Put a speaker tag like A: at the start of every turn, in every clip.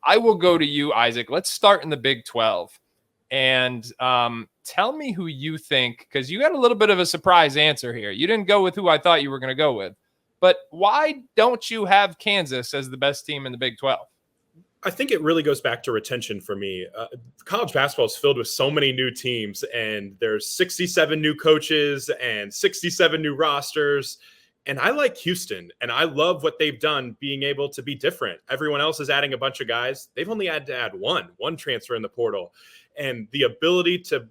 A: I will go to you, Isaac. Let's start in the Big 12. And tell me who you think, because you got a little bit of a surprise answer here. You didn't go with who I thought you were going to go with. But why don't you have Kansas as the best team in the Big 12?
B: I think it really goes back to retention for me. College basketball is filled with so many new teams, and there's 67 new coaches and 67 new rosters. And I like Houston, and I love what they've done being able to be different. Everyone else is adding a bunch of guys. They've only had to add one transfer in the portal. And the ability to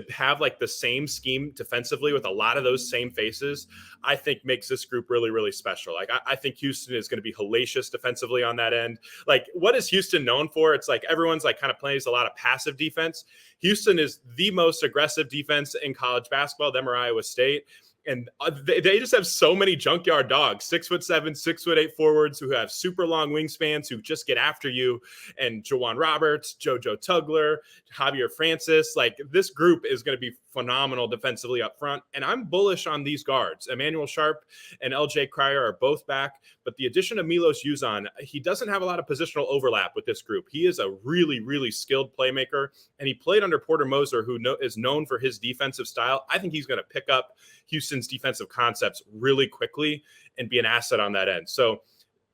B: have like the same scheme defensively with a lot of those same faces, I think makes this group really, really special. Like I think Houston is going to be hellacious defensively on that end. Like, what is Houston known for? It's like everyone's like kind of plays a lot of passive defense. Houston is the most aggressive defense in college basketball, them or Iowa State. And they just have so many junkyard dogs, 6'7", 6'8" forwards who have super long wingspans who just get after you. And Jawan Roberts, JoJo Tugler, Javier Francis, like this group is going to be phenomenal defensively up front. And I'm bullish on these guards. Emmanuel Sharp and LJ Cryer are both back, but the addition of Milos Uzan, he doesn't have a lot of positional overlap with this group. He is a really, really skilled playmaker, and he played under Porter Moser, who is known for his defensive style. I think he's going to pick up Houston's defensive concepts really quickly and be an asset on that end. So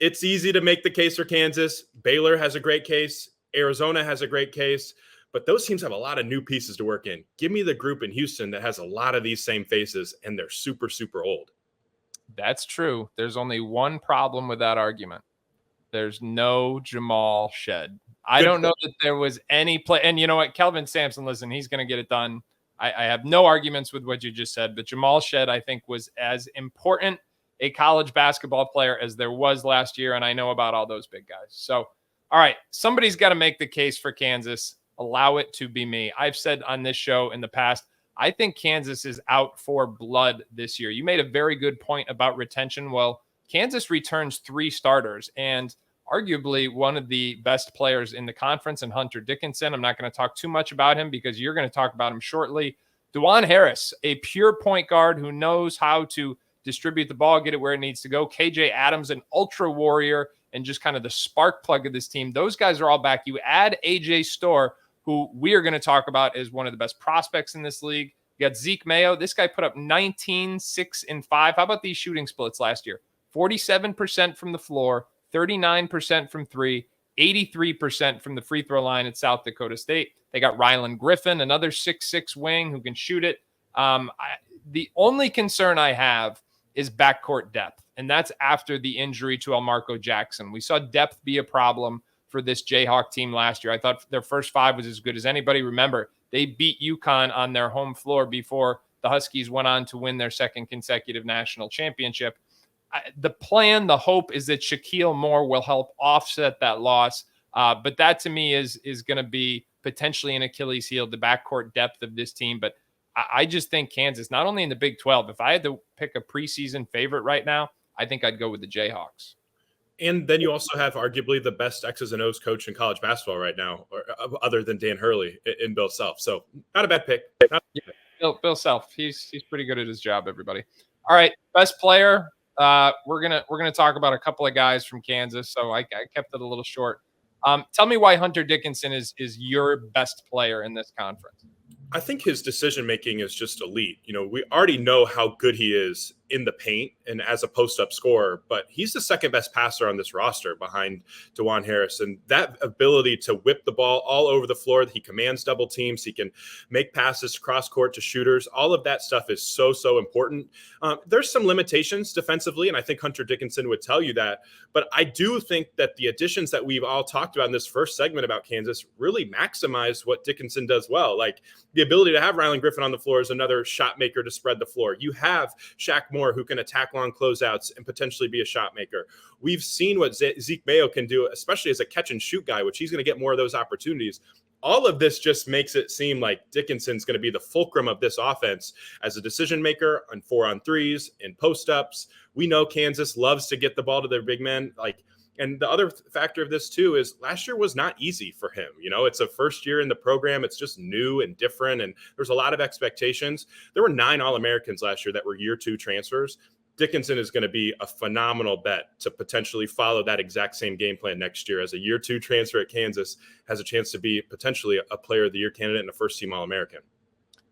B: it's easy to make the case for Kansas. Baylor has a great case. Arizona has a great case. But those teams have a lot of new pieces to work in. Give me the group in Houston that has a lot of these same faces, and they're super, super old.
A: That's true. There's only one problem with that argument. There's no Jamal Shed. I don't know that there was any play. And you know what? Kelvin Sampson, listen, he's going to get it done. I have no arguments with what you just said, but Jamal Shed, I think, was as important a college basketball player as there was last year, and I know about all those big guys. So, all right, somebody's got to make the case for Kansas. Allow it to be me. I've said on this show in the past, I think Kansas is out for blood this year. You made a very good point about retention. Well, Kansas returns 3 starters, and arguably one of the best players in the conference, and Hunter Dickinson. I'm not going to talk too much about him because you're going to talk about him shortly. DeJuan Harris, a pure point guard who knows how to distribute the ball, get it where it needs to go. KJ Adams, an ultra warrior and just kind of the spark plug of this team. Those guys are all back. You add AJ Storr, who we are going to talk about as one of the best prospects in this league. You got Zeke Mayo. This guy put up 19, 6, and 5. How about these shooting splits last year? 47% from the floor, 39% from 3, 83% from the free throw line at South Dakota State. They got Rylan Griffin, another 6'6" wing who can shoot it. The only concern I have is backcourt depth, and that's after the injury to Elmarco Jackson. We saw depth be a problem for this Jayhawk team last year. I thought their first 5 was as good as anybody. Remember, they beat UConn on their home floor before the Huskies went on to win their second consecutive national championship. The plan, the hope is that Shaquille Moore will help offset that loss. But that to me is going to be potentially an Achilles heel, the backcourt depth of this team. But I just think Kansas, not only in the Big 12, if I had to pick a preseason favorite right now, I think I'd go with the Jayhawks.
B: And then you also have arguably the best X's and O's coach in college basketball right now, or other than Dan Hurley, in Bill Self. So not a bad pick.
A: Bill Self, he's pretty good at his job, everybody. All right, best player. We're gonna talk about a couple of guys from Kansas, so I kept it a little short. Tell me why Hunter Dickinson is your best player in this conference.
B: I think his decision making is just elite. You know, we already know how good he is in the paint and as a post-up scorer, but he's the second best passer on this roster behind DeJuan Harris. And that ability to whip the ball all over the floor, he commands double teams, he can make passes cross court to shooters. All of that stuff is so important. There's some limitations defensively, and I think Hunter Dickinson would tell you that. But I do think that the additions that we've all talked about in this first segment about Kansas really maximize what Dickinson does well. Like the ability to have Rylan Griffin on the floor is another shot maker to spread the floor. You have Shaq Moore, who can attack long closeouts and potentially be a shot maker. We've seen what Zeke Mayo can do, especially as a catch and shoot guy, which he's going to get more of those opportunities. All of this just makes it seem like Dickinson's going to be the fulcrum of this offense as a decision maker on 4-on-3s and post-ups. We know Kansas loves to get the ball to their big men. And the other factor of this too is last year was not easy for him. You know, it's a first year in the program. It's just new and different. And there's a lot of expectations. There were 9 All-Americans last year that were year 2 transfers. Dickinson is going to be a phenomenal bet to potentially follow that exact same game plan next year as a year 2 transfer at Kansas, has a chance to be potentially a player of the year candidate and a first team All-American.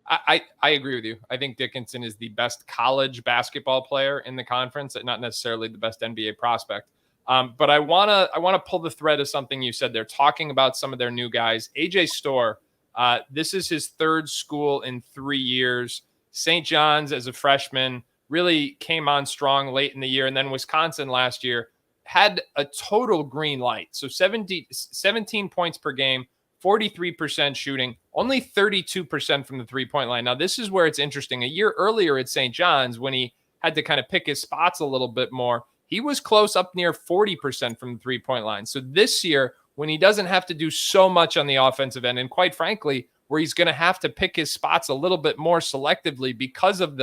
A: I agree with you. I think Dickinson is the best college basketball player in the conference, not necessarily the best NBA prospect. But I wanna pull the thread of something you said. They're talking about some of their new guys. AJ Storr, this is his 3rd school in 3 years. St. John's as a freshman really came on strong late in the year, and then Wisconsin last year had a total green light. So 17 points per game, 43% shooting, only 32% from the three-point line. Now, this is where it's interesting. A year earlier at St. John's, when he had to kind of pick his spots a little bit more, he was close up near 40% from the three-point line. So this year, when he doesn't have to do so much on the offensive end, and quite frankly, where he's going to have to pick his spots a little bit more selectively because of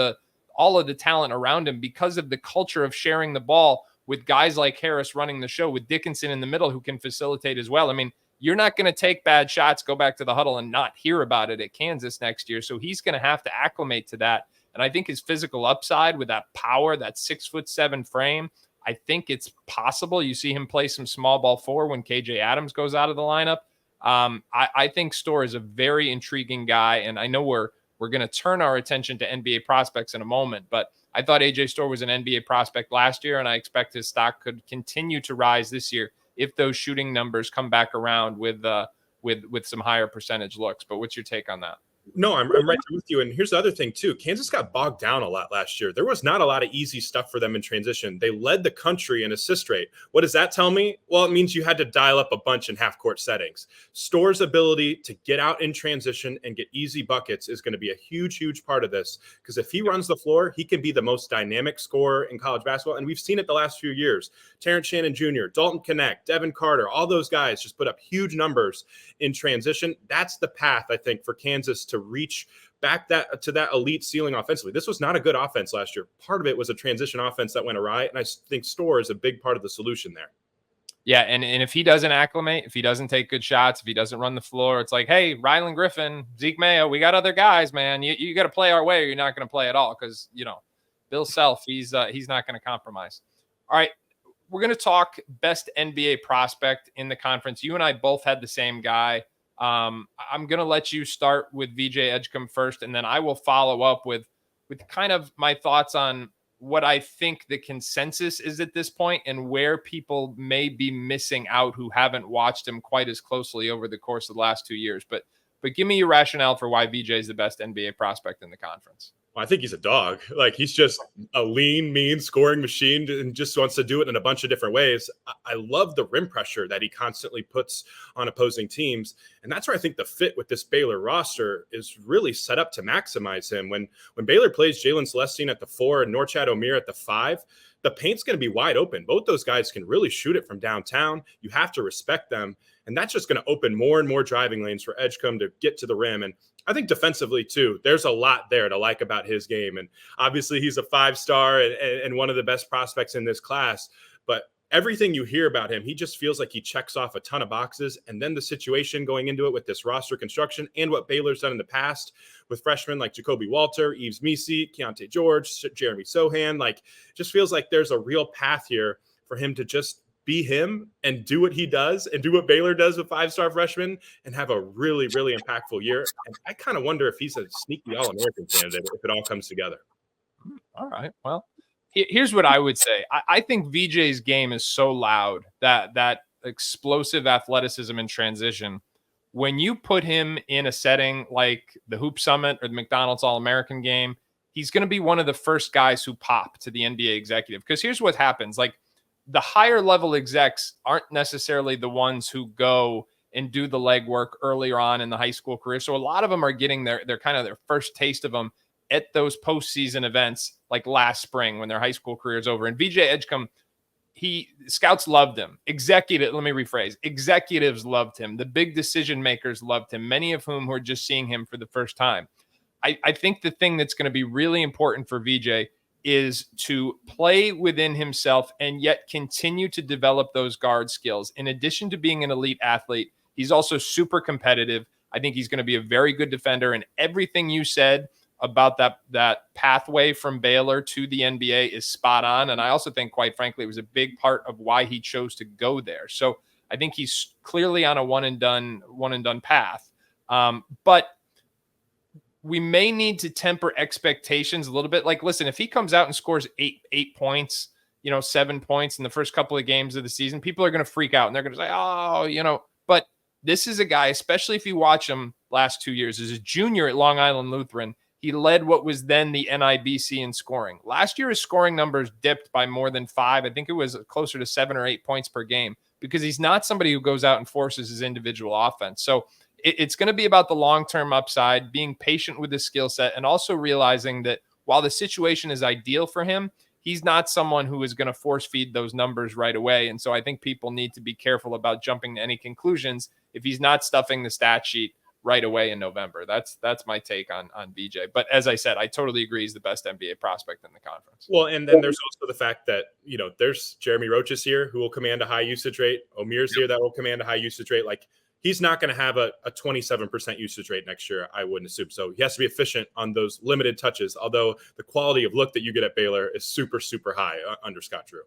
A: all of the talent around him, because of the culture of sharing the ball with guys like Harris running the show, with Dickinson in the middle who can facilitate as well. I mean, you're not going to take bad shots, go back to the huddle, and not hear about it at Kansas next year. So he's going to have to acclimate to that. And I think his physical upside with that power, that 6'7" frame, I think it's possible you see him play some small ball 4 when KJ Adams goes out of the lineup. I think Storr is a very intriguing guy, and I know we're going to turn our attention to NBA prospects in a moment, but I thought AJ Storr was an NBA prospect last year, and I expect his stock could continue to rise this year if those shooting numbers come back around with some higher percentage looks. But what's your take on that?
B: No, I'm right there with you. And here's the other thing, too. Kansas got bogged down a lot last year. There was not a lot of easy stuff for them in transition. They led the country in assist rate. What does that tell me? Well, it means you had to dial up a bunch in half-court settings. Storr's ability to get out in transition and get easy buckets is going to be a huge, huge part of this. Because if he runs the floor, he can be the most dynamic scorer in college basketball. And we've seen it the last few years. Terrence Shannon Jr., Dalton Knecht, Devin Carter, all those guys just put up huge numbers in transition. That's the path, I think, for Kansas to reach back to that elite ceiling offensively. This was not a good offense last year. Part of it was a transition offense that went awry, and I think Storr is a big part of the solution there.
A: Yeah, and if he doesn't acclimate, if he doesn't take good shots, if he doesn't run the floor, it's like, hey, Rylan Griffin, Zeke Mayo, we got other guys, man. You got to play our way, or you're not going to play at all, because Bill Self, he's not going to compromise. All right, we're going to talk best NBA prospect in the conference. You and I both had the same guy. I'm going to let you start with VJ Edgecombe first, and then I will follow up with kind of my thoughts on what I think the consensus is at this point and where people may be missing out who haven't watched him quite as closely over the course of the last 2 years. But give me your rationale for why VJ is the best NBA prospect in the conference.
B: Well, I think he's a dog. Like, he's just a lean, mean scoring machine and just wants to do it in a bunch of different ways. I love the rim pressure that he constantly puts on opposing teams. And that's where I think the fit with this Baylor roster is really set up to maximize him. When Baylor plays Jalen Celestine at the 4 and Norchad Omier at the 5, the paint's going to be wide open. Both those guys can really shoot it from downtown. You have to respect them. And that's just going to open more and more driving lanes for Edgecombe to get to the rim. And I think defensively, too, there's a lot there to like about his game. And obviously, he's a 5-star and one of the best prospects in this class. But everything you hear about him, he just feels like he checks off a ton of boxes. And then the situation going into it with this roster construction and what Baylor's done in the past with freshmen like Jacoby Walter, Yves Misi, Keontae George, Jeremy Sohan, just feels like there's a real path here for him to just be him and do what he does and do what Baylor does with 5-star freshmen and have a really, really impactful year. And I kind of wonder if he's a sneaky All-American candidate if it all comes together.
A: All right. Well, here's what I would say. I think VJ's game is so loud, that explosive athleticism in transition. When you put him in a setting like the Hoop Summit or the McDonald's All-American game, he's going to be one of the first guys who pop to the NBA executive. Because here's what happens. The higher level execs aren't necessarily the ones who go and do the legwork earlier on in the high school career. So a lot of them are getting their kind of their first taste of them at those postseason events like last spring when their high school career is over. And VJ Edgecombe, scouts loved him. Executives loved him. The big decision makers loved him, many of whom were just seeing him for the first time. I think the thing that's going to be really important for VJ is to play within himself and yet continue to develop those guard skills. In addition to being an elite athlete, he's also super competitive. I think he's going to be a very good defender. And everything you said about that pathway from Baylor to the NBA is spot on. And I also think, quite frankly, it was a big part of why he chose to go there. So I think he's clearly on a one and done path. But we may need to temper expectations a little bit. Like, listen, if he comes out and scores eight points, 7 points in the first couple of games of the season, people are going to freak out and they're going to say, oh, but this is a guy, especially if you watch him last 2 years, as a junior at Long Island Lutheran, he led what was then the NIBC in scoring. Last year, his scoring numbers dipped by more than 5. I think it was closer to 7 or 8 points per game, because he's not somebody who goes out and forces his individual offense. So it's going to be about the long-term upside, being patient with his skill set, and also realizing that while the situation is ideal for him, he's not someone who is going to force feed those numbers right away. And so I think people need to be careful about jumping to any conclusions if he's not stuffing the stat sheet right away in November. That's my take on BJ. But as I said, I totally agree he's the best NBA prospect in the conference.
B: Well, and then there's also the fact that, there's Jeremy Roaches here who will command a high usage rate. Omir's here that will command a high usage rate. Like, he's not going to have a 27% usage rate next year, I wouldn't assume. So he has to be efficient on those limited touches, although the quality of look that you get at Baylor is super, super high under Scott Drew.